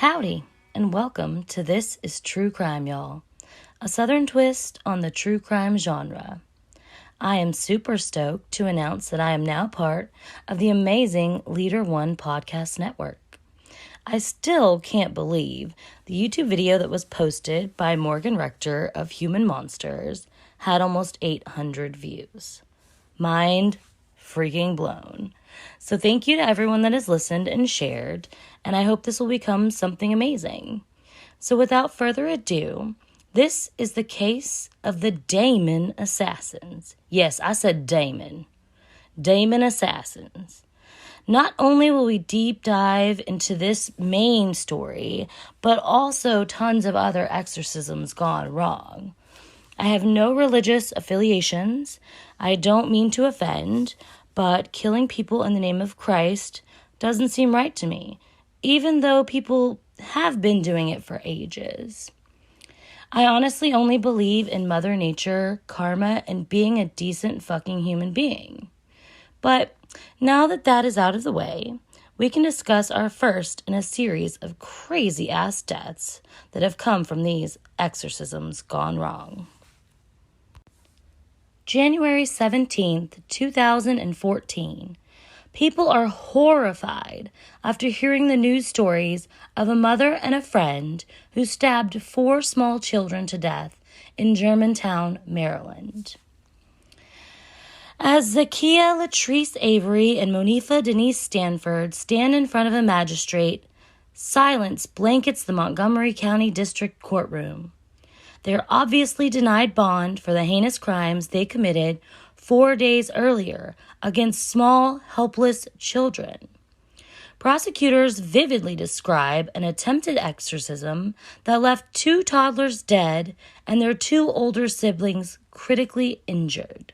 Howdy, and welcome to This is True Crime, y'all, a southern twist on the true crime genre. I am super stoked to announce that I am now part of the amazing Leader One podcast network. I still can't believe the YouTube video that was posted by Morgan Rector of Human Monsters had almost 800 views. Mind freaking blown. So thank you to everyone that has listened and shared, and I hope this will become something amazing. So without further ado, this is the case of the Damon Assassins. Yes, I said Damon. Damon Assassins. Not only will we deep dive into this main story, but also tons of other exorcisms gone wrong. I have no religious affiliations. I don't mean to offend, but killing people in the name of Christ doesn't seem right to me, even though people have been doing it for ages. I honestly only believe in Mother Nature, karma, and being a decent fucking human being. But now that that is out of the way, we can discuss our first in a series of crazy-ass deaths that have come from these exorcisms gone wrong. January 17th, 2014. People are horrified after hearing the news stories of a mother and a friend who stabbed 4 small children to death in Germantown, Maryland. As Zakiya Latrice Avery and Monifa Denise Stanford stand in front of a magistrate, silence blankets the Montgomery County District Courtroom. They are obviously denied bond for the heinous crimes they committed 4 days earlier against small, helpless children. Prosecutors vividly describe an attempted exorcism that left 2 toddlers dead and their 2 older siblings critically injured.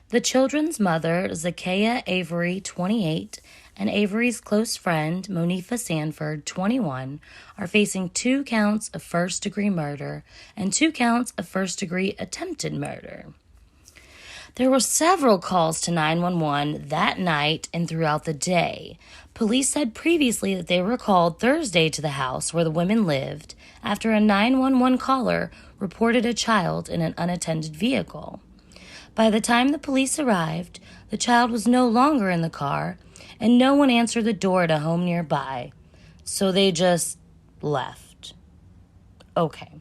The children's mother, Zakiya Avery, 28, and Avery's close friend, Monifa Sanford, 21, are facing 2 counts of first-degree murder and 2 counts of first-degree attempted murder. There were several calls to 911 that night and throughout the day. Police said previously that they were called Thursday to the house where the women lived after a 911 caller reported a child in an unattended vehicle. By the time the police arrived, the child was no longer in the car, and no one answered the door at a home nearby, so they just left. Okay.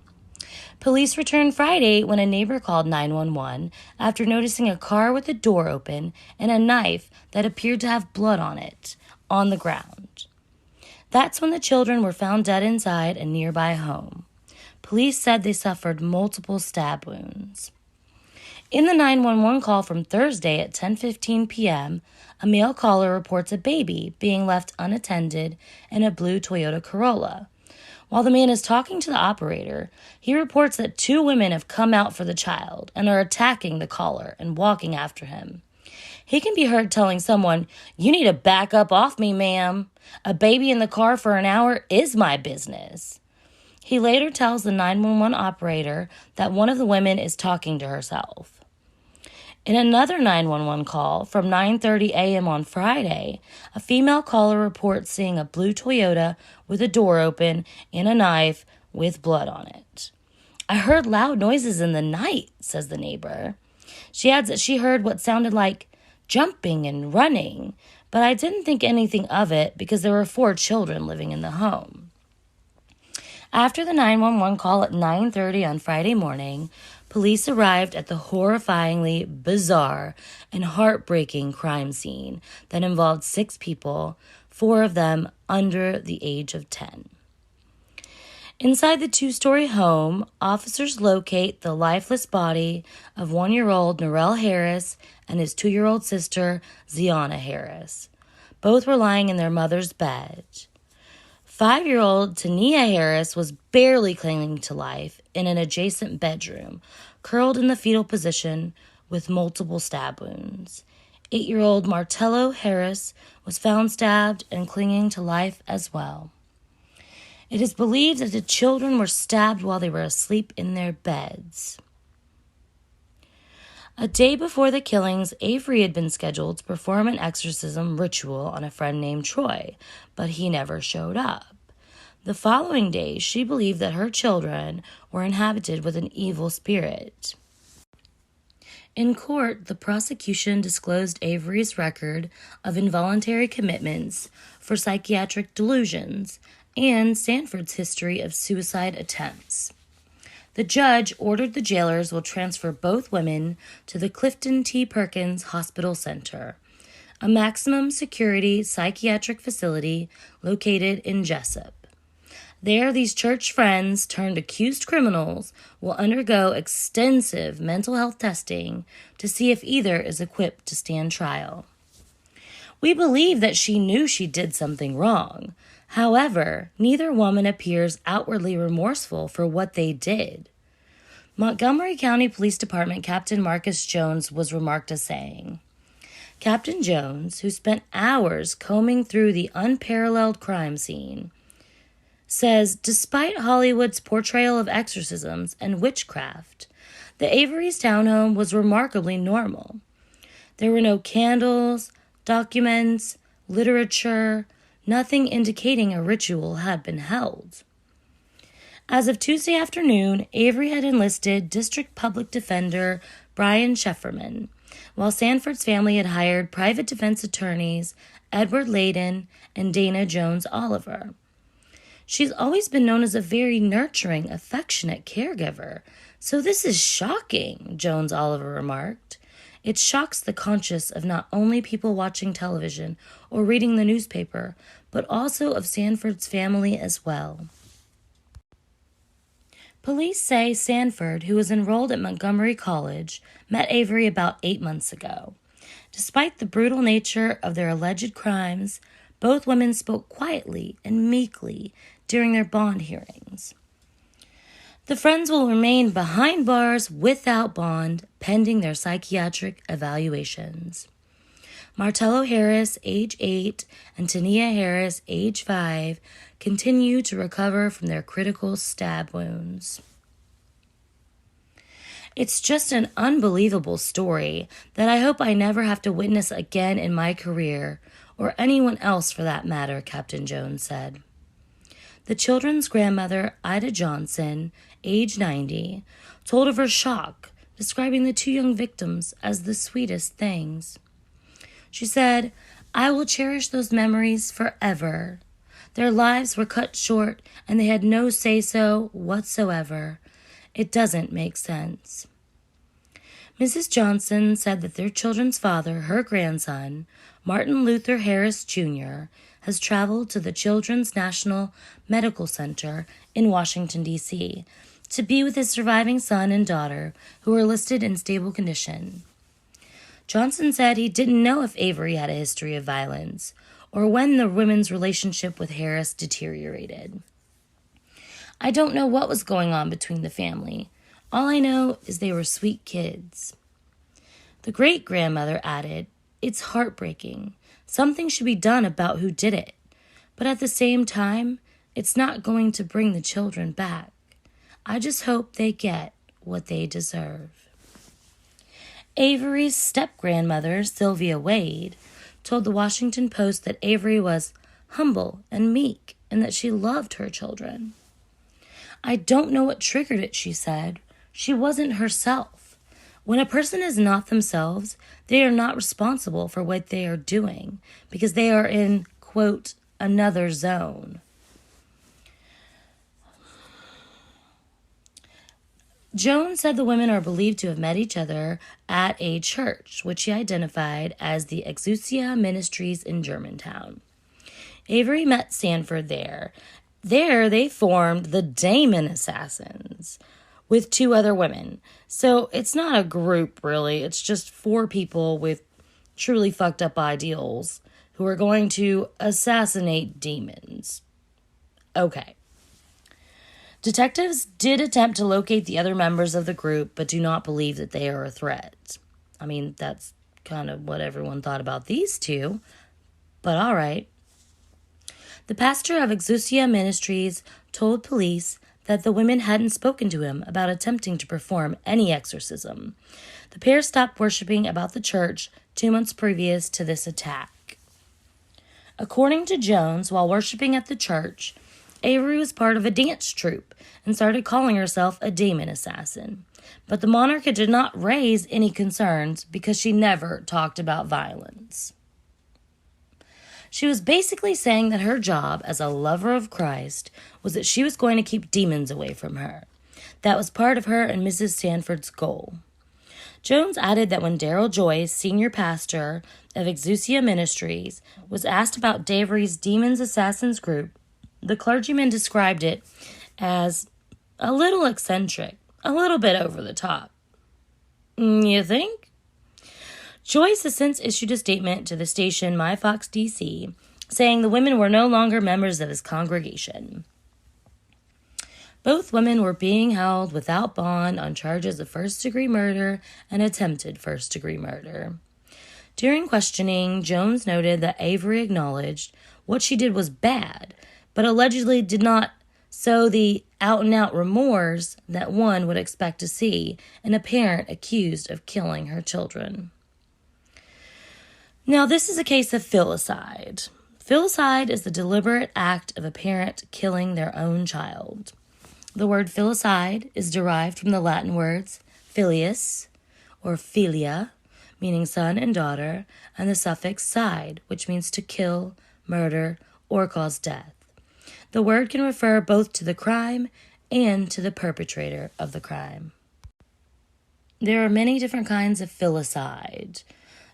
Police returned Friday when a neighbor called 911 after noticing a car with the door open and a knife that appeared to have blood on it on the ground. That's when the children were found dead inside a nearby home. Police said they suffered multiple stab wounds. In the 911 call from Thursday at 10:15 p.m., a male caller reports a baby being left unattended in a blue Toyota Corolla. While the man is talking to the operator, he reports that 2 women have come out for the child and are attacking the caller and walking after him. He can be heard telling someone, "You need to back up off me, ma'am. A baby in the car for an hour is my business." He later tells the 911 operator that one of the women is talking to herself. In another 911 call from 9:30 a.m. on Friday, a female caller reports seeing a blue Toyota with a door open and a knife with blood on it. "I heard loud noises in the night," says the neighbor. She adds that she heard what sounded like jumping and running, but I didn't think anything of it because there were 4 children living in the home. After the 911 call at 9:30 on Friday morning, police arrived at the horrifyingly bizarre and heartbreaking crime scene that involved 6 people, 4 of them under the age of 10. Inside the 2-story home, officers locate the lifeless body of 1-year-old Narelle Harris and his 2-year-old sister, Ziana Harris. Both were lying in their mother's bed. 5-year-old Tania Harris was barely clinging to life in an adjacent bedroom, curled in the fetal position with multiple stab wounds. 8-year-old Martello Harris was found stabbed and clinging to life as well. It is believed that the children were stabbed while they were asleep in their beds. A day before the killings, Avery had been scheduled to perform an exorcism ritual on a friend named Troy, but he never showed up. The following day, she believed that her children were inhabited with an evil spirit. In court, the prosecution disclosed Avery's record of involuntary commitments for psychiatric delusions and Sanford's history of suicide attempts. The judge ordered the jailers will transfer both women to the Clifton T. Perkins Hospital Center, a maximum security psychiatric facility located in Jessup. There, these church friends turned accused criminals will undergo extensive mental health testing to see if either is equipped to stand trial. We believe that she knew she did something wrong. However, neither woman appears outwardly remorseful for what they did. Montgomery County Police Department Captain Marcus Jones was remarked as saying, Captain Jones, who spent hours combing through the unparalleled crime scene, says, despite Hollywood's portrayal of exorcisms and witchcraft, the Avery's townhome was remarkably normal. There were no candles, documents, literature, nothing indicating a ritual had been held. As of Tuesday afternoon, Avery had enlisted District Public Defender Brian Shefferman, while Sanford's family had hired private defense attorneys Edward Layden and Dana Jones Oliver. She's always been known as a very nurturing, affectionate caregiver, so this is shocking, Jones Oliver remarked. It shocks the conscience of not only people watching television or reading the newspaper, but also of Sanford's family as well. Police say Sanford, who was enrolled at Montgomery College, met Avery about 8 months ago. Despite the brutal nature of their alleged crimes, both women spoke quietly and meekly during their bond hearings. The friends will remain behind bars without bond pending their psychiatric evaluations. Martello Harris, age 8, and Tania Harris, age 5, continue to recover from their critical stab wounds. It's just an unbelievable story that I hope I never have to witness again in my career, or anyone else for that matter, Captain Jones said. The children's grandmother, Ida Johnson, age 90, told of her shock, describing the two young victims as the sweetest things. She said, I will cherish those memories forever. Their lives were cut short, and they had no say-so whatsoever. It doesn't make sense. Mrs. Johnson said that their children's father, her grandson, Martin Luther Harris, Jr., has traveled to the Children's National Medical Center in Washington, D.C., to be with his surviving son and daughter, who are listed in stable condition. Johnson said he didn't know if Avery had a history of violence or when the women's relationship with Harris deteriorated. I don't know what was going on between the family. All I know is they were sweet kids. The great-grandmother added, It's heartbreaking. Something should be done about who did it. But at the same time, it's not going to bring the children back. I just hope they get what they deserve. Avery's step-grandmother, Sylvia Wade, told the Washington Post that Avery was humble and meek and that she loved her children. I don't know what triggered it, she said. She wasn't herself. When a person is not themselves, they are not responsible for what they are doing because they are in, quote, another zone. Jones said the women are believed to have met each other at a church, which he identified as the Exousia Ministries in Germantown. Avery met Sanford there. There they formed the Damon Assassins with 2 other women. So it's not a group, really. It's just 4 people with truly fucked up ideals who are going to assassinate demons. Okay. Detectives did attempt to locate the other members of the group, but do not believe that they are a threat. I mean, that's kind of what everyone thought about these 2, but all right. The pastor of Exousia Ministries told police that the women hadn't spoken to him about attempting to perform any exorcism. The pair stopped worshiping about the church 2 months previous to this attack. According to Jones, while worshiping at the church, Avery was part of a dance troupe and started calling herself a demon assassin. But the monarcha did not raise any concerns because she never talked about violence. She was basically saying that her job as a lover of Christ was that she was going to keep demons away from her. That was part of her and Mrs. Stanford's goal. Jones added that when Darrell Joyce, senior pastor of Exousia Ministries, was asked about Davery's Demons Assassins group, the clergyman described it as a little eccentric, a little bit over the top. You think? Joyce has since issued a statement to the station MyFox DC, saying the women were no longer members of his congregation. Both women were being held without bond on charges of first-degree murder and attempted first-degree murder. During questioning, Jones noted that Avery acknowledged what she did was bad, but allegedly did not sow the out-and-out remorse that one would expect to see in a parent accused of killing her children. Now, this is a case of filicide. Filicide is the deliberate act of a parent killing their own child. The word filicide is derived from the Latin words filius, or filia, meaning son and daughter, and the suffix side, which means to kill, murder, or cause death. The word can refer both to the crime and to the perpetrator of the crime. There are many different kinds of filicide.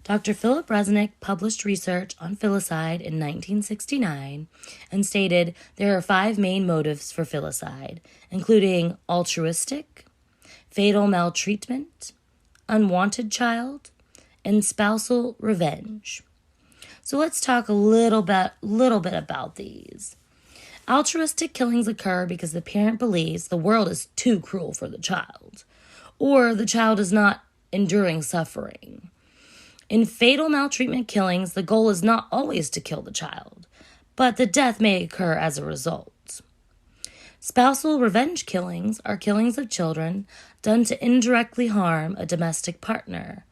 Dr. Philip Resnick published research on filicide in 1969 and stated there are 5 main motives for filicide, including altruistic, fatal maltreatment, unwanted child, and spousal revenge. So let's talk a little bit about these. Altruistic killings occur because the parent believes the world is too cruel for the child, or the child is not enduring suffering. In fatal maltreatment killings, the goal is not always to kill the child, but the death may occur as a result. Spousal revenge killings are killings of children done to indirectly harm a domestic partner.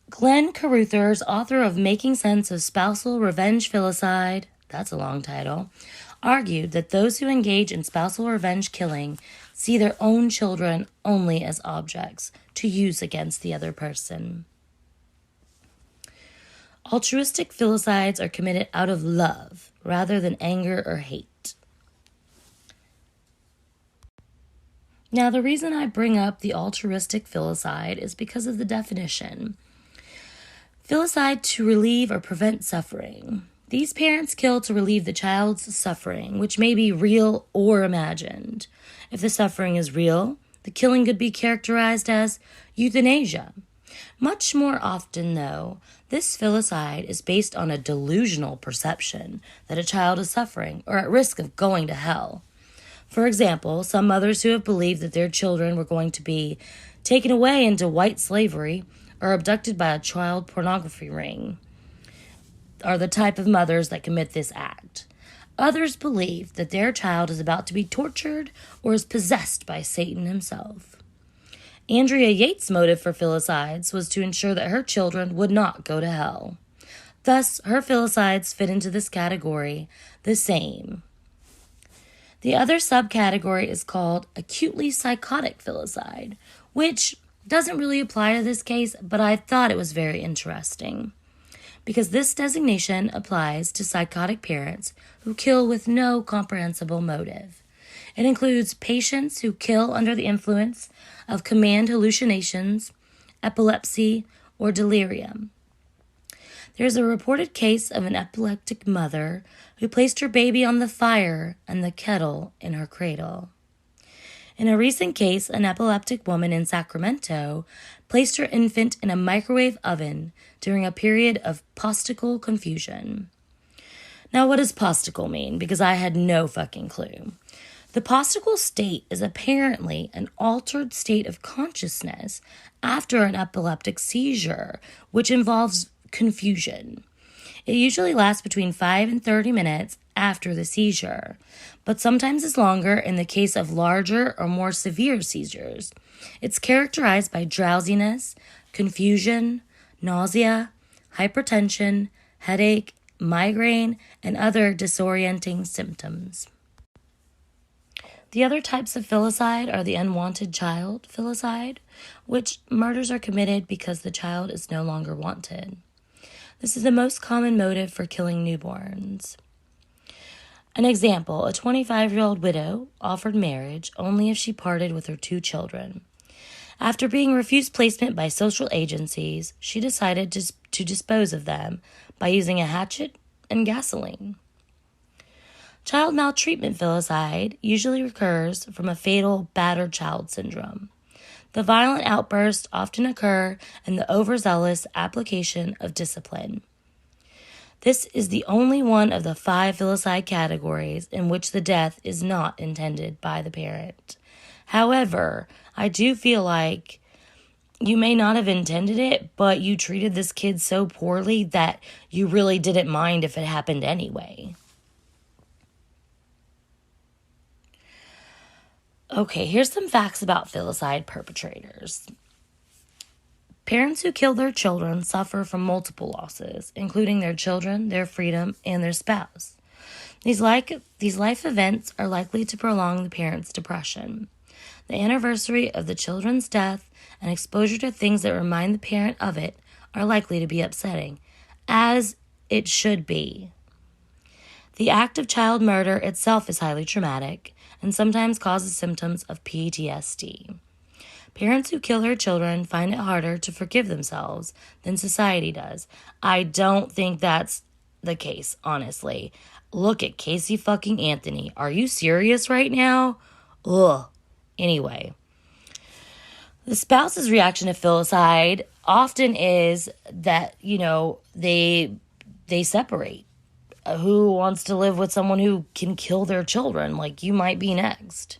Glenn Carruthers, author of Making Sense of Spousal Revenge Filicide, that's a long title, argued that those who engage in spousal revenge killing see their own children only as objects to use against the other person. Altruistic filicides are committed out of love rather than anger or hate. Now, the reason I bring up the altruistic filicide is because of the definition. Filicide, to relieve or prevent suffering. These parents kill to relieve the child's suffering, which may be real or imagined. If the suffering is real, the killing could be characterized as euthanasia. Much more often, though, this filicide is based on a delusional perception that a child is suffering or at risk of going to hell. For example, some mothers who have believed that their children were going to be taken away into white slavery or abducted by a child pornography ring are the type of mothers that commit this act. Others believe that their child is about to be tortured or is possessed by Satan himself. Andrea Yates' motive for filicides was to ensure that her children would not go to hell. Thus, her filicides fit into this category the same. The other subcategory is called acutely psychotic filicide, which doesn't really apply to this case, but I thought it was very interesting, because this designation applies to psychotic parents who kill with no comprehensible motive. It includes patients who kill under the influence of command hallucinations, epilepsy, or delirium. There's a reported case of an epileptic mother who placed her baby on the fire and the kettle in her cradle. In a recent case, an epileptic woman in Sacramento placed her infant in a microwave oven during a period of postical confusion. Now, what does postical mean? Because I had no fucking clue. The postical state is apparently an altered state of consciousness after an epileptic seizure, which involves confusion. It usually lasts between 5 and 30 minutes after the seizure, but sometimes is longer in the case of larger or more severe seizures. It's characterized by drowsiness, confusion, nausea, hypertension, headache, migraine, and other disorienting symptoms. The other types of filicide are the unwanted child filicide, which murders are committed because the child is no longer wanted. This is the most common motive for killing newborns. An example, a 25-year-old widow offered marriage only if she parted with her 2 children. After being refused placement by social agencies, she decided to dispose of them by using a hatchet and gasoline. Child maltreatment filicide usually occurs from a fatal battered child syndrome. The violent outbursts often occur in the overzealous application of discipline. This is the only one of the 5 filicide categories in which the death is not intended by the parent. However, I do feel like you may not have intended it, but you treated this kid so poorly that you really didn't mind if it happened anyway. Okay, here's some facts about filicide perpetrators. Parents who kill their children suffer from multiple losses, including their children, their freedom, and their spouse. These life events are likely to prolong the parent's depression. The anniversary of the children's death and exposure to things that remind the parent of it are likely to be upsetting, as it should be. The act of child murder itself is highly traumatic and sometimes causes symptoms of PTSD. Parents who kill their children find it harder to forgive themselves than society does. I don't think that's the case, honestly. Look at Casey fucking Anthony. Are you serious right now? Ugh. Anyway, the spouse's reaction to filicide often is that, they separate. Who wants to live with someone who can kill their children? Like, you might be next.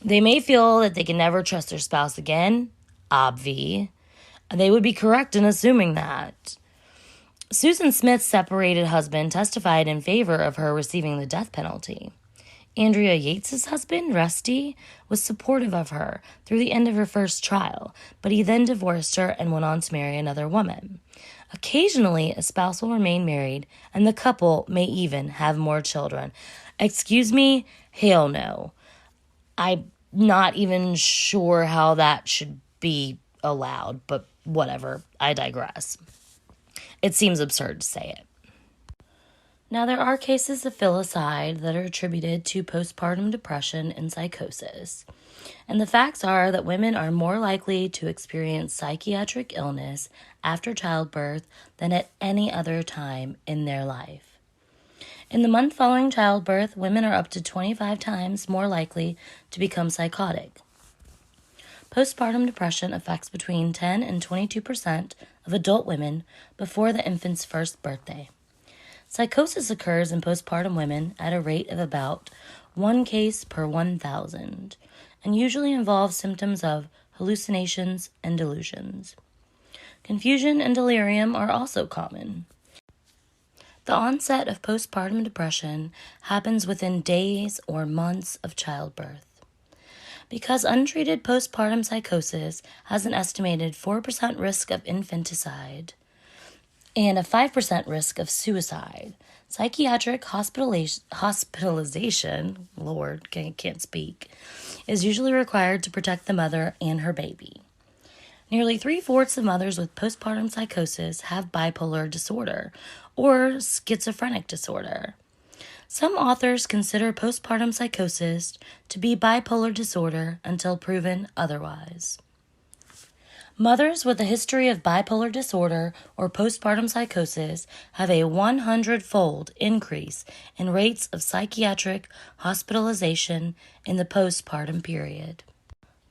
They may feel that they can never trust their spouse again. Obvi. They would be correct in assuming that. Susan Smith's separated husband testified in favor of her receiving the death penalty. Andrea Yates's husband, Rusty, was supportive of her through the end of her first trial, but he then divorced her and went on to marry another woman. Occasionally, a spouse will remain married, and the couple may even have more children. Excuse me? Hell no. I'm not even sure how that should be allowed, but whatever. I digress. It seems absurd to say it. Now, there are cases of filicide that are attributed to postpartum depression and psychosis. And the facts are that women are more likely to experience psychiatric illness after childbirth than at any other time in their life. In the month following childbirth, women are up to 25 times more likely to become psychotic. Postpartum depression affects between 10 and 22% of adult women before the infant's first birthday. Psychosis occurs in postpartum women at a rate of about 1 case per 1,000 and usually involves symptoms of hallucinations and delusions. Confusion and delirium are also common. The onset of postpartum depression happens within days or months of childbirth. Because untreated postpartum psychosis has an estimated 4% risk of infanticide and a 5% risk of suicide, psychiatric hospitalization, Lord, can't speak, is usually required to protect the mother and her baby. Nearly 3/4 of mothers with postpartum psychosis have bipolar disorder or schizophrenic disorder. Some authors consider postpartum psychosis to be bipolar disorder until proven otherwise. Mothers with a history of bipolar disorder or postpartum psychosis have a 100-fold increase in rates of psychiatric hospitalization in the postpartum period.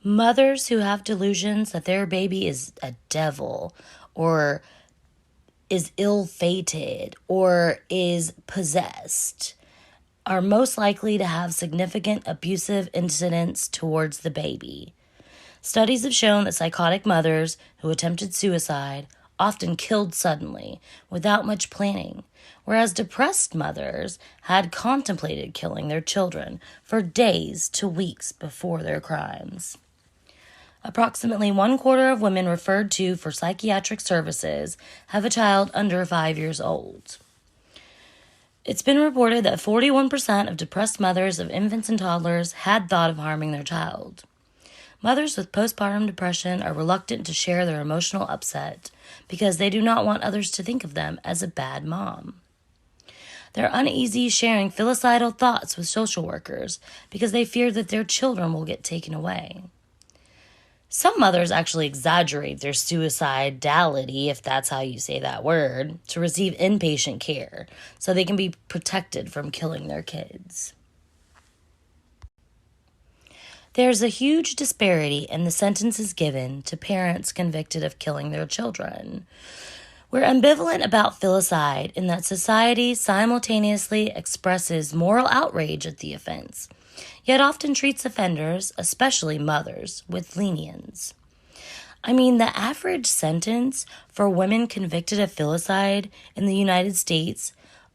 Mothers who have delusions that their baby is a devil or is ill-fated or is possessed are most likely to have significant abusive incidents towards the baby. Studies have shown that psychotic mothers who attempted suicide often killed suddenly, without much planning, whereas depressed mothers had contemplated killing their children for days to weeks before their crimes. Approximately 1/4 of women referred to for psychiatric services have a child under 5 years old. It's been reported that 41% of depressed mothers of infants and toddlers had thought of harming their child. Mothers with postpartum depression are reluctant to share their emotional upset because they do not want others to think of them as a bad mom. They're uneasy sharing filicidal thoughts with social workers because they fear that their children will get taken away. Some mothers actually exaggerate their suicidality, if that's how you say that word, to receive inpatient care so they can be protected from killing their kids. There's a huge disparity in the sentences given to parents convicted of killing their children. We're ambivalent about filicide in that society simultaneously expresses moral outrage at the offense, yet often treats offenders, especially mothers, with lenience. I mean, the average sentence for women convicted of filicide in the United States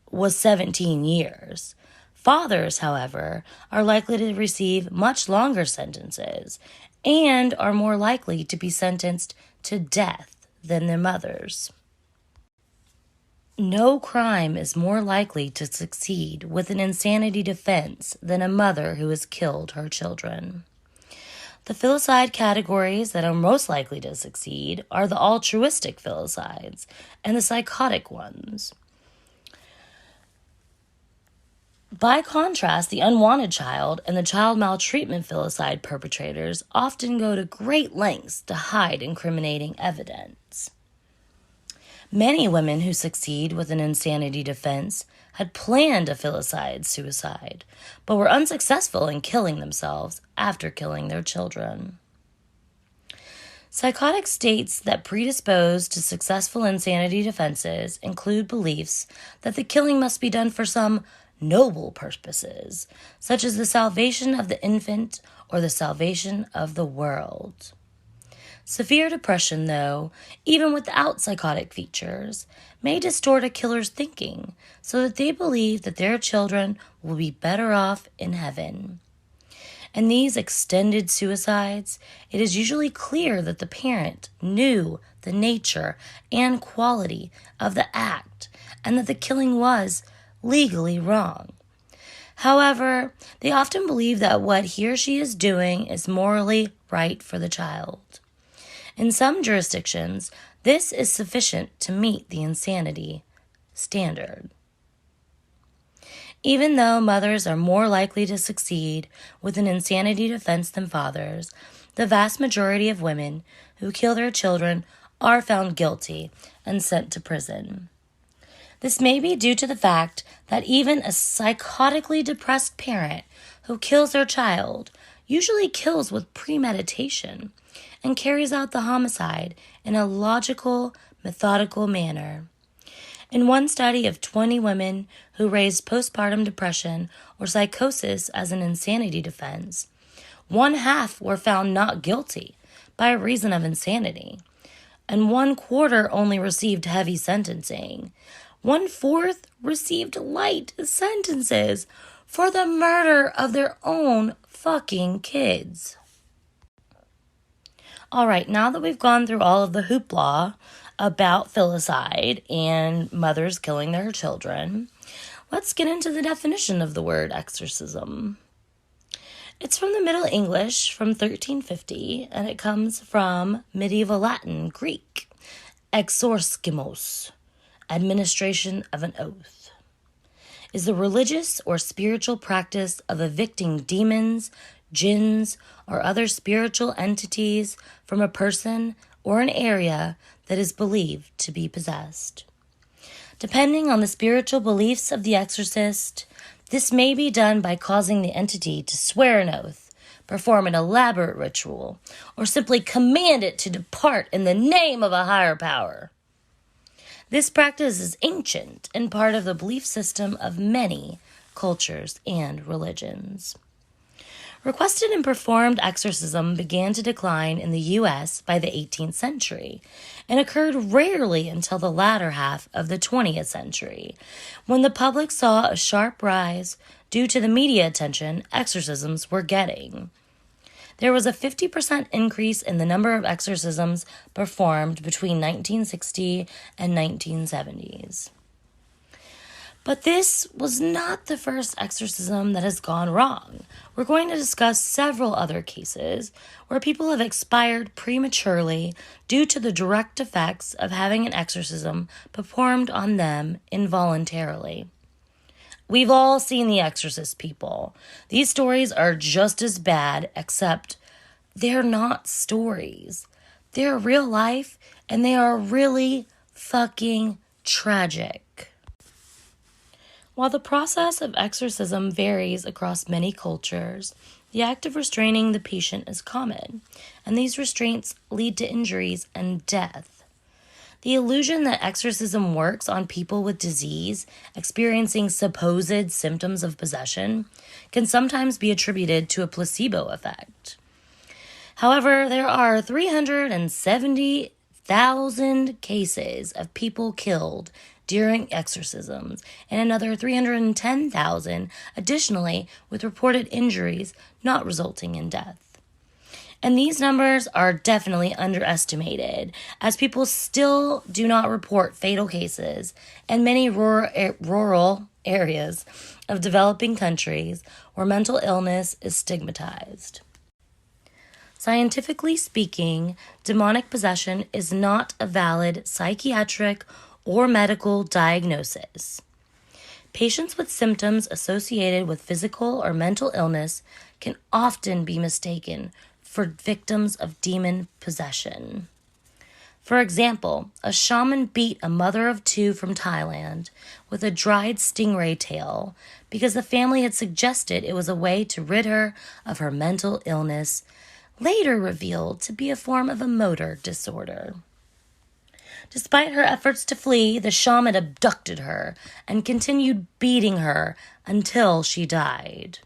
was 17 years. Fathers, however, are likely to receive much longer sentences and are more likely to be sentenced to death than their mothers. No crime is more likely to succeed with an insanity defense than a mother who has killed her children. The filicide categories that are most likely to succeed are the altruistic filicides and the psychotic ones. By contrast, the unwanted child and the child maltreatment filicide perpetrators often go to great lengths to hide incriminating evidence. Many women who succeed with an insanity defense had planned a filicide suicide, but were unsuccessful in killing themselves after killing their children. Psychotic states that predispose to successful insanity defenses include beliefs that the killing must be done for some noble purposes, such as the salvation of the infant or the salvation of the world. Severe depression, though, even without psychotic features, may distort a killer's thinking so that they believe that their children will be better off in heaven. In these extended suicides, it is usually clear that the parent knew the nature and quality of the act and that the killing was legally wrong. However, they often believe that what he or she is doing is morally right for the child. In some jurisdictions, this is sufficient to meet the insanity standard. Even though mothers are more likely to succeed with an insanity defense than fathers, the vast majority of women who kill their children are found guilty and sent to prison. This may be due to the fact that even a psychotically depressed parent who kills their child usually kills with premeditation and carries out the homicide in a logical, methodical manner. In one study of 20 women who raised postpartum depression or psychosis as an insanity defense, 1/2 were found not guilty by reason of insanity, and 1/4 only received heavy sentencing. 1/4 received light sentences for the murder of their own fucking kids. All right, now that we've gone through all of the hoopla about filicide and mothers killing their children, let's get into the definition of the word exorcism. It's from the Middle English from 1350, and it comes from medieval Latin, Greek, exorcismos, administration of an oath, is the religious or spiritual practice of evicting demons, jinns, or other spiritual entities from a person or an area that is believed to be possessed. Depending on the spiritual beliefs of the exorcist, this may be done by causing the entity to swear an oath, perform an elaborate ritual, or simply command it to depart in the name of a higher power. This practice is ancient and part of the belief system of many cultures and religions. Requested and performed exorcism began to decline in the U.S. by the 18th century and occurred rarely until the latter half of the 20th century, when the public saw a sharp rise due to the media attention exorcisms were getting. There was a 50% increase in the number of exorcisms performed between 1960 and 1970s. But this was not the first exorcism that has gone wrong. We're going to discuss several other cases where people have expired prematurely due to the direct effects of having an exorcism performed on them involuntarily. We've all seen The Exorcist, people. These stories are just as bad, except they're not stories. They're real life, and they are really fucking tragic. While the process of exorcism varies across many cultures, the act of restraining the patient is common, and these restraints lead to injuries and death. The illusion that exorcism works on people with disease experiencing supposed symptoms of possession can sometimes be attributed to a placebo effect. However, there are 370,000 cases of people killed during exorcisms, and another 310,000 additionally with reported injuries not resulting in death. And these numbers are definitely underestimated, as people still do not report fatal cases in many rural areas of developing countries where mental illness is stigmatized. Scientifically speaking, demonic possession is not a valid psychiatric or medical diagnosis. Patients with symptoms associated with physical or mental illness can often be mistaken for victims of demon possession. For example, a shaman beat a mother of two from Thailand with a dried stingray tail because the family had suggested it was a way to rid her of her mental illness, later revealed to be a form of a motor disorder. Despite her efforts to flee, the shaman abducted her and continued beating her until she died.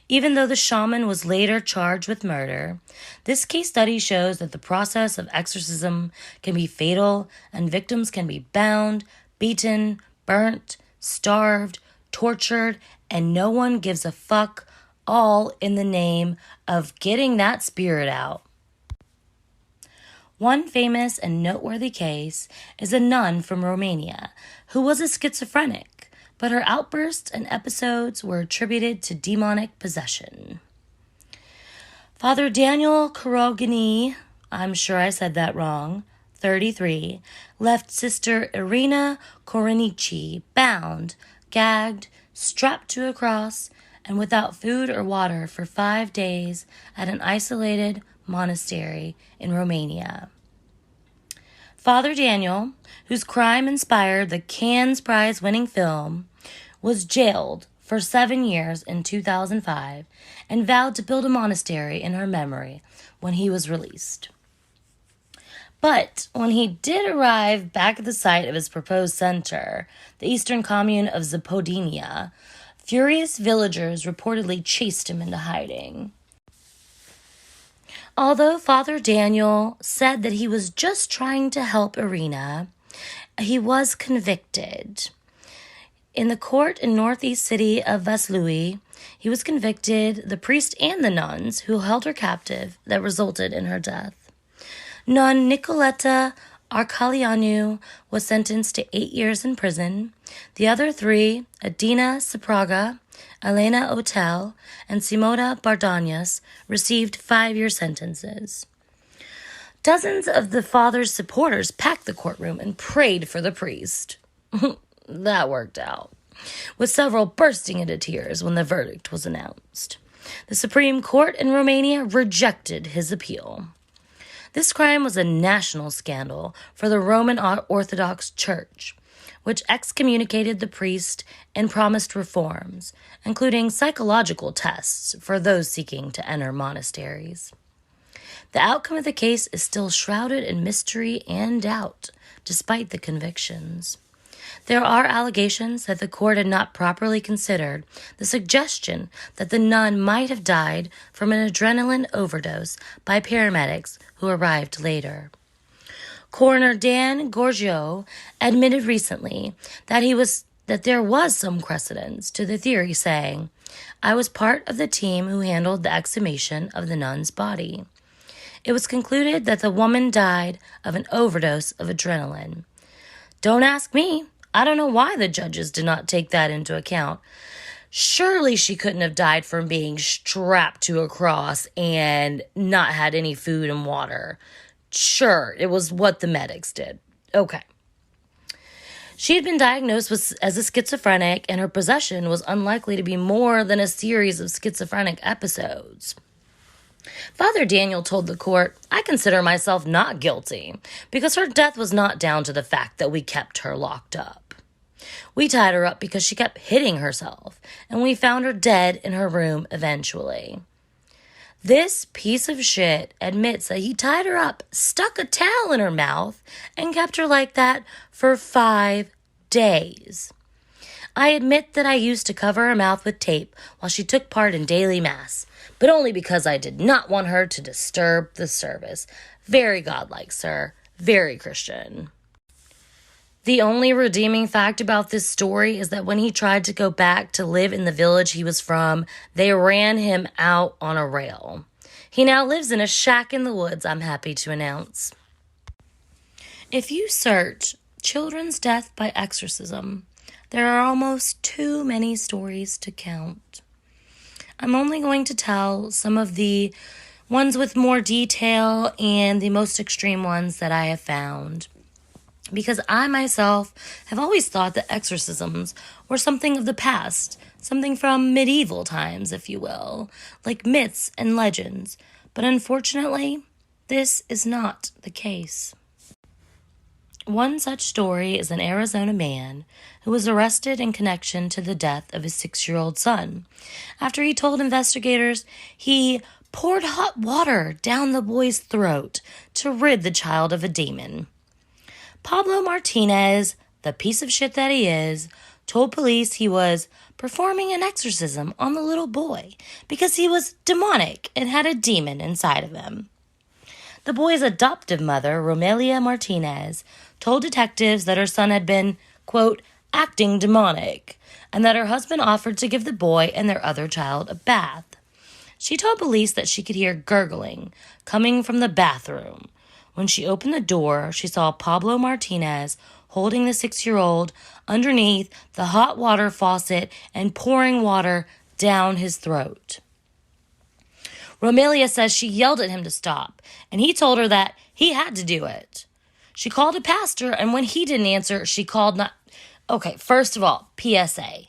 Even though the shaman was later charged with murder, this case study shows that the process of exorcism can be fatal and victims can be bound, beaten, burnt, starved, tortured, and no one gives a fuck, all in the name of getting that spirit out. One famous and noteworthy case is a nun from Romania who was a schizophrenic, but her outbursts and episodes were attributed to demonic possession. Father Daniel Korogany, I'm sure I said that wrong, 33, left Sister Irina Koronici bound, gagged, strapped to a cross, and without food or water for 5 days at an isolated monastery in Romania. Father Daniel, whose crime inspired the Cannes Prize-winning film, was jailed for 7 years in 2005 and vowed to build a monastery in her memory when he was released. But when he did arrive back at the site of his proposed center, the eastern commune of Zapodinia, furious villagers reportedly chased him into hiding. Although Father Daniel said that he was just trying to help Irina, he was convicted. In the court in northeast city of Vaslui, he was convicted, the priest and the nuns who held her captive, that resulted in her death. Nun Nicoleta Arcalianu was sentenced to 8 years in prison. The other three, Adina Sapraga, Elena Otel, and Simona Bardanias, received 5-year sentences. Dozens of the father's supporters packed the courtroom and prayed for the priest. That worked out, with several bursting into tears when the verdict was announced. The Supreme Court in Romania rejected his appeal. This crime was a national scandal for the Roman Orthodox Church, which excommunicated the priest and promised reforms, including psychological tests for those seeking to enter monasteries. The outcome of the case is still shrouded in mystery and doubt, despite the convictions. There are allegations that the court had not properly considered the suggestion that the nun might have died from an adrenaline overdose by paramedics who arrived later. Coroner Dan Gorgio admitted recently that there was some credence to the theory, saying, "I was part of the team who handled the exhumation of the nun's body. It was concluded that the woman died of an overdose of adrenaline. Don't ask me. I don't know why the judges did not take that into account. Surely she couldn't have died from being strapped to a cross and not had any food and water. Sure, it was what the medics did. Okay. She had been diagnosed as a schizophrenic, and her possession was unlikely to be more than a series of schizophrenic episodes. Father Daniel told the court, "I consider myself not guilty, because her death was not down to the fact that we kept her locked up. We tied her up because she kept hitting herself, and we found her dead in her room eventually." This piece of shit admits that he tied her up, stuck a towel in her mouth, and kept her like that for 5 days. "I admit that I used to cover her mouth with tape while she took part in daily mass, but only because I did not want her to disturb the service. Very godlike, sir. Very Christian." The only redeeming fact about this story is that when he tried to go back to live in the village he was from, they ran him out on a rail. He now lives in a shack in the woods, I'm happy to announce. If you search children's death by exorcism, there are almost too many stories to count. I'm only going to tell some of the ones with more detail and the most extreme ones that I have found, because I myself have always thought that exorcisms were something of the past, something from medieval times, if you will, like myths and legends. But unfortunately, this is not the case. One such story is an Arizona man who was arrested in connection to the death of his 6-year-old son, after he told investigators he poured hot water down the boy's throat to rid the child of a demon. Pablo Martinez, the piece of shit that he is, told police he was performing an exorcism on the little boy because he was demonic and had a demon inside of him. The boy's adoptive mother, Romelia Martinez, told detectives that her son had been, quote, acting demonic, and that her husband offered to give the boy and their other child a bath. She told police that she could hear gurgling coming from the bathroom. When she opened the door, she saw Pablo Martinez holding the 6-year-old underneath the hot water faucet and pouring water down his throat. Romelia says she yelled at him to stop, and he told her that he had to do it. She called a pastor, and when he didn't answer, she called not... Okay, first of all, PSA.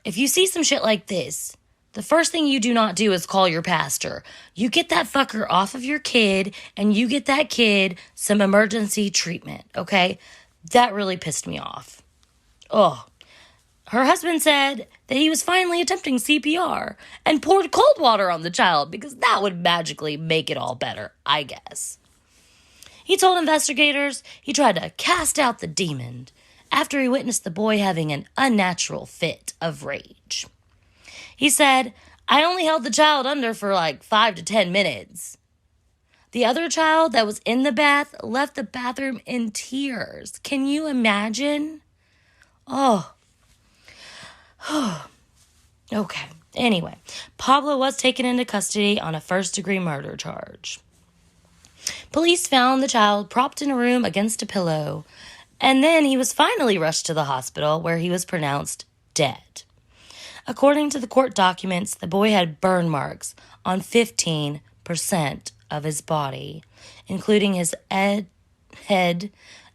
If you see some shit like this, the first thing you do not do is call your pastor. You get that fucker off of your kid, and you get that kid some emergency treatment, okay? That really pissed me off. Ugh. Her husband said that he was finally attempting CPR and poured cold water on the child because that would magically make it all better, I guess. He told investigators he tried to cast out the demon after he witnessed the boy having an unnatural fit of rage. He said, "I only held the child under for like 5 to 10 minutes. The other child that was in the bath left the bathroom in tears. Can you imagine? Oh. Okay. Anyway, Pablo was taken into custody on a first-degree murder charge. Police found the child propped in a room against a pillow, and then he was finally rushed to the hospital where he was pronounced dead. According to the court documents, the boy had burn marks on 15% of his body, including his head,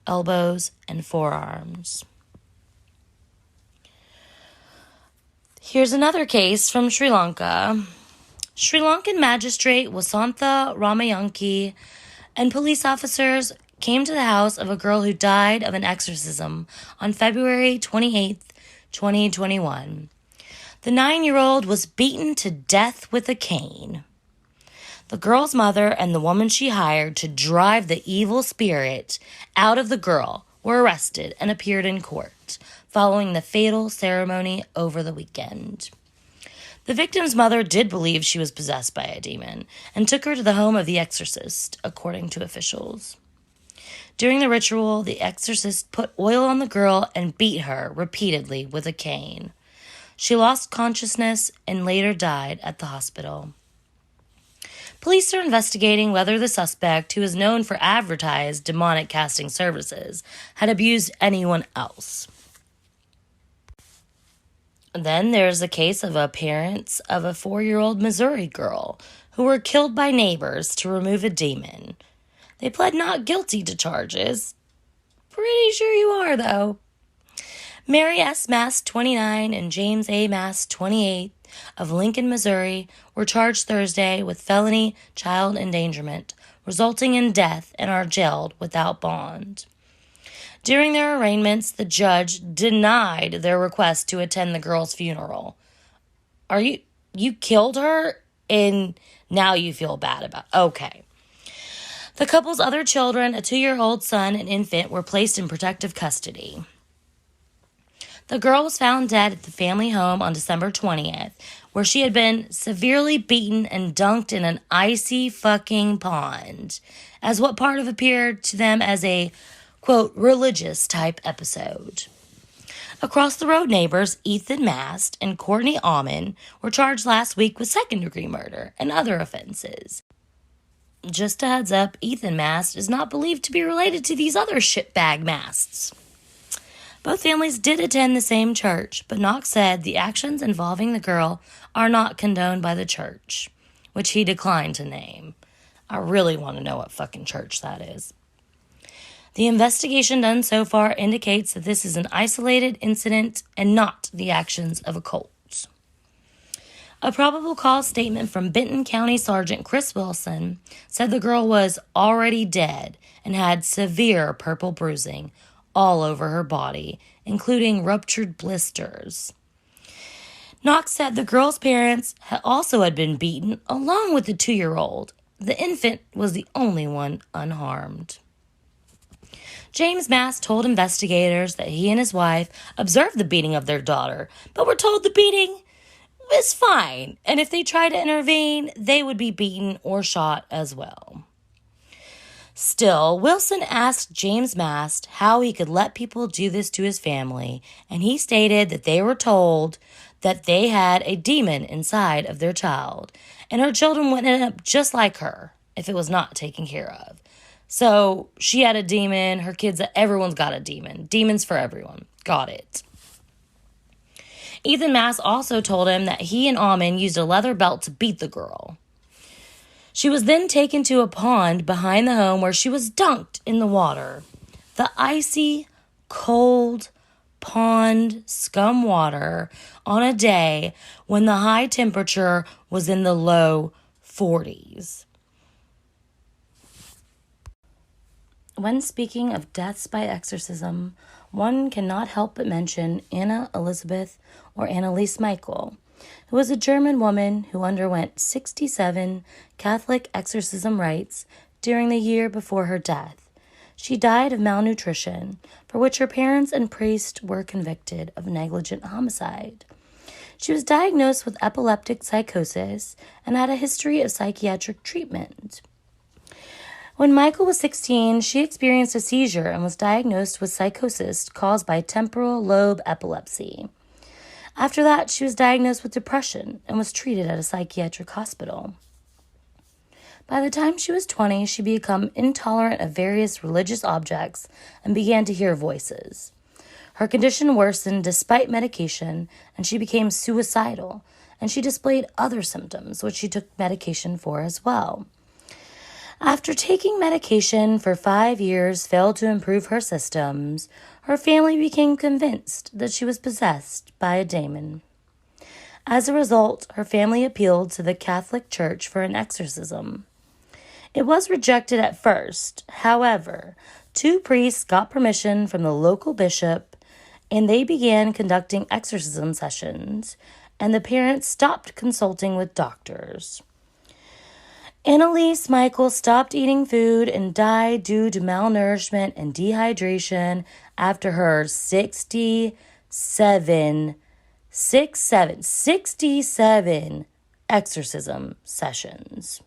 elbows, and forearms. Here's another case from Sri Lanka. Sri Lankan magistrate Wasantha Ramayanki and police officers came to the house of a girl who died of an exorcism on February 28, 2021. The 9-year-old was beaten to death with a cane. The girl's mother and the woman she hired to drive the evil spirit out of the girl were arrested and appeared in court following the fatal ceremony over the weekend. The victim's mother did believe she was possessed by a demon and took her to the home of the exorcist, according to officials. During the ritual, the exorcist put oil on the girl and beat her repeatedly with a cane. She lost consciousness and later died at the hospital. Police are investigating whether the suspect, who is known for advertised demonic casting services, had abused anyone else. Then there's a case of parents of a 4-year-old Missouri girl who were killed by neighbors to remove a demon. They pled not guilty to charges. Pretty sure you are, though. Mary S. Mast, 29, and James A. Mast, 28, of Lanka, Missouri, were charged Thursday with felony child endangerment, resulting in death, and are jailed without bond. During their arraignments, the judge denied their request to attend the girl's funeral. You killed her and now you feel bad about it? Okay. The couple's other children, a 2-year-old son and infant, were placed in protective custody. The girl was found dead at the family home on December 20th, where she had been severely beaten and dunked in an icy fucking pond, as what part of appeared to them as a, quote, religious type episode. Across the road neighbors Ethan Mast and Courtney Almond were charged last week with second-degree murder and other offenses. Just a heads up, Ethan Mast is not believed to be related to these other shitbag Masts. Both families did attend the same church, but Knox said the actions involving the girl are not condoned by the church, which he declined to name. I really want to know what fucking church that is. The investigation done so far indicates that this is an isolated incident and not the actions of a cult. A probable cause statement from Benton County Sergeant Chris Wilson said the girl was already dead and had severe purple bruising all over her body, including ruptured blisters. Knox said the girl's parents also had been beaten along with the 2-year-old. The infant was the only one unharmed. James Mast told investigators that he and his wife observed the beating of their daughter, but were told the beating was fine, and if they tried to intervene, they would be beaten or shot as well. Still, Wilson asked James Mast how he could let people do this to his family, and he stated that they were told that they had a demon inside of their child, and her children would end up just like her if it was not taken care of. So she had a demon, her kids, everyone's got a demon. Demons for everyone. Got it. Ethan Mast also told him that he and Almond used a leather belt to beat the girl. She was then taken to a pond behind the home where she was dunked in the water. The icy, cold pond scum water on a day when the high temperature was in the low 40s. When speaking of deaths by exorcism, one cannot help but mention Anna Elizabeth or Anneliese Michel, who was a German woman who underwent 67 Catholic exorcism rites during the year before her death. She died of malnutrition, for which her parents and priest were convicted of negligent homicide. She was diagnosed with epileptic psychosis and had a history of psychiatric treatment. When Michel was 16, she experienced a seizure and was diagnosed with psychosis caused by temporal lobe epilepsy. After that, she was diagnosed with depression and was treated at a psychiatric hospital. By the time she was 20, she became intolerant of various religious objects and began to hear voices. Her condition worsened despite medication, and she became suicidal, and she displayed other symptoms, which she took medication for as well. After taking medication for 5 years failed to improve her systems, her family became convinced that she was possessed by a demon. As a result, her family appealed to the Catholic Church for an exorcism. It was rejected at first. However, 2 priests got permission from the local bishop, and they began conducting exorcism sessions, and the parents stopped consulting with doctors. Anneliese Michel stopped eating food and died due to malnourishment and dehydration after her 67 exorcism sessions.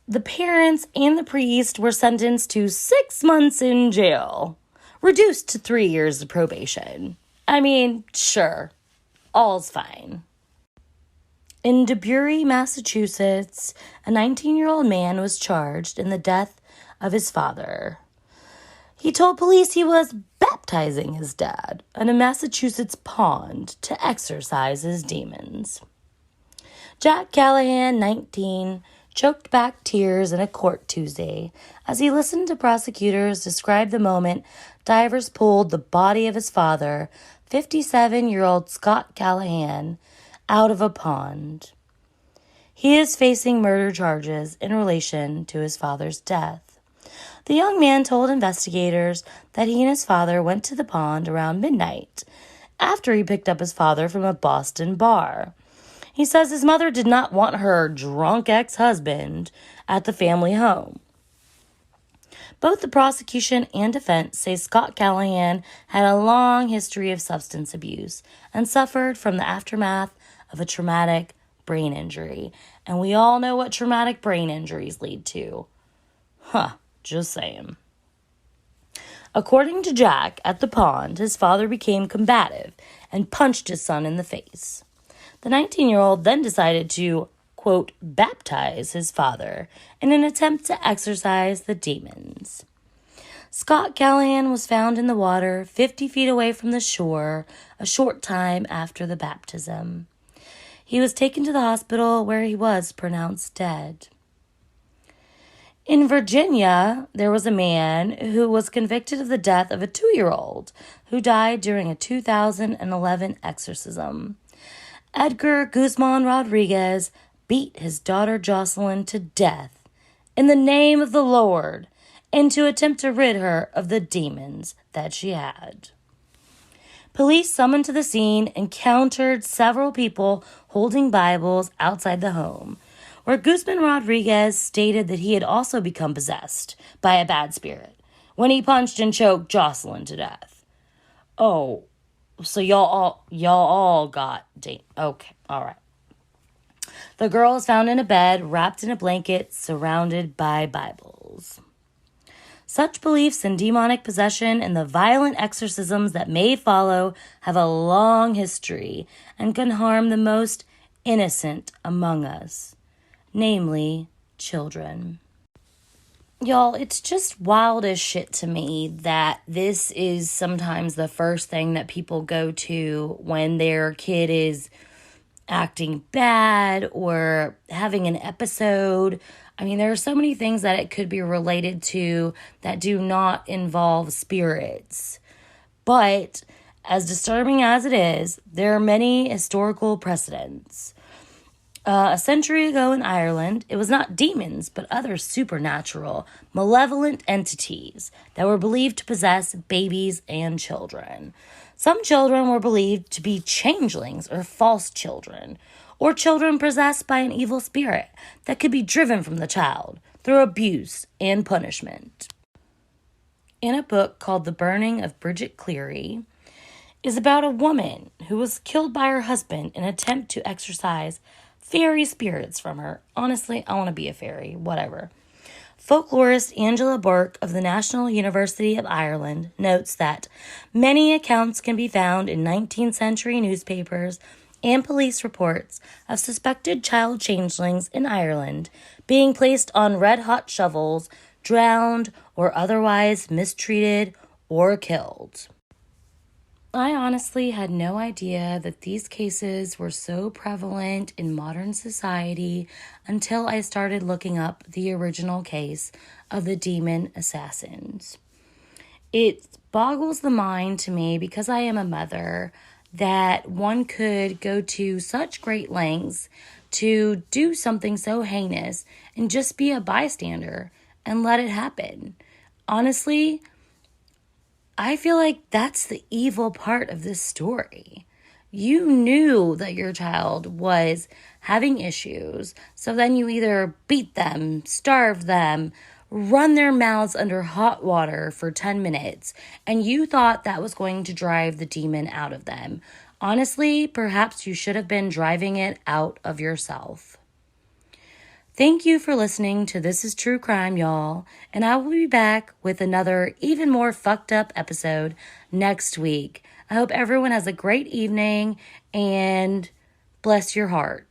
The parents and the priest were sentenced to 6 months in jail, reduced to 3 years of probation. I mean, sure, all's fine. In DeBury, Massachusetts, a 19-year-old man was charged in the death of his father. He told police he was baptizing his dad in a Massachusetts pond to exorcise his demons. Jack Callahan, 19, choked back tears in a court Tuesday as he listened to prosecutors describe the moment divers pulled the body of his father, 57-year-old Scott Callahan, out of a pond. He is facing murder charges in relation to his father's death. The young man told investigators that he and his father went to the pond around midnight after he picked up his father from a Boston bar. He says his mother did not want her drunk ex-husband at the family home. Both the prosecution and defense say Scott Callahan had a long history of substance abuse and suffered from the aftermath of a traumatic brain injury. And we all know what traumatic brain injuries lead to. Just saying. According to Jack, at the pond, his father became combative and punched his son in the face. The 19-year-old then decided to, quote, baptize his father in an attempt to exorcise the demons. Scott Callahan was found in the water 50 feet away from the shore a short time after the baptism. He was taken to the hospital where he was pronounced dead. In Virginia, there was a man who was convicted of the death of a 2-year-old who died during a 2011 exorcism. Edgar Guzman Rodriguez beat his daughter Jocelyn to death in the name of the Lord and to attempt to rid her of the demons that she had. Police summoned to the scene encountered several people holding Bibles outside the home, where Guzman Rodriguez stated that he had also become possessed by a bad spirit when he punched and choked Jocelyn to death. Oh, so y'all all got okay, all right. The girl is found in a bed, wrapped in a blanket, surrounded by Bibles. Such beliefs in demonic possession and the violent exorcisms that may follow have a long history and can harm the most innocent among us, namely children. Y'all, it's just wild as shit to me that this is sometimes the first thing that people go to when their kid is acting bad or having an episode. I mean, there are so many things that it could be related to that do not involve spirits. But as disturbing as it is, there are many historical precedents. A century ago in Ireland, it was not demons, but other supernatural, malevolent entities that were believed to possess babies and children. Some children were believed to be changelings or false children, or children possessed by an evil spirit that could be driven from the child through abuse and punishment. In a book called The Burning of Bridget Cleary, is about a woman who was killed by her husband in an attempt to exorcise fairy spirits from her. Honestly, I want to be a fairy, whatever. Folklorist Angela Burke of the National University of Ireland notes that many accounts can be found in 19th century newspapers and police reports of suspected child changelings in Ireland being placed on red-hot shovels, drowned, or otherwise mistreated or killed. I honestly had no idea that these cases were so prevalent in modern society until I started looking up the original case of the demon assassins. It boggles the mind to me, because I am a mother, that one could go to such great lengths to do something so heinous and just be a bystander and let it happen. Honestly, I feel like that's the evil part of this story. You knew that your child was having issues, so then you either beat them, starve them, run their mouths under hot water for 10 minutes, and you thought that was going to drive the demon out of them. Honestly, perhaps you should have been driving it out of yourself. Thank you for listening to This is True Crime, y'all, and I will be back with another even more fucked up episode next week. I hope everyone has a great evening, and bless your heart.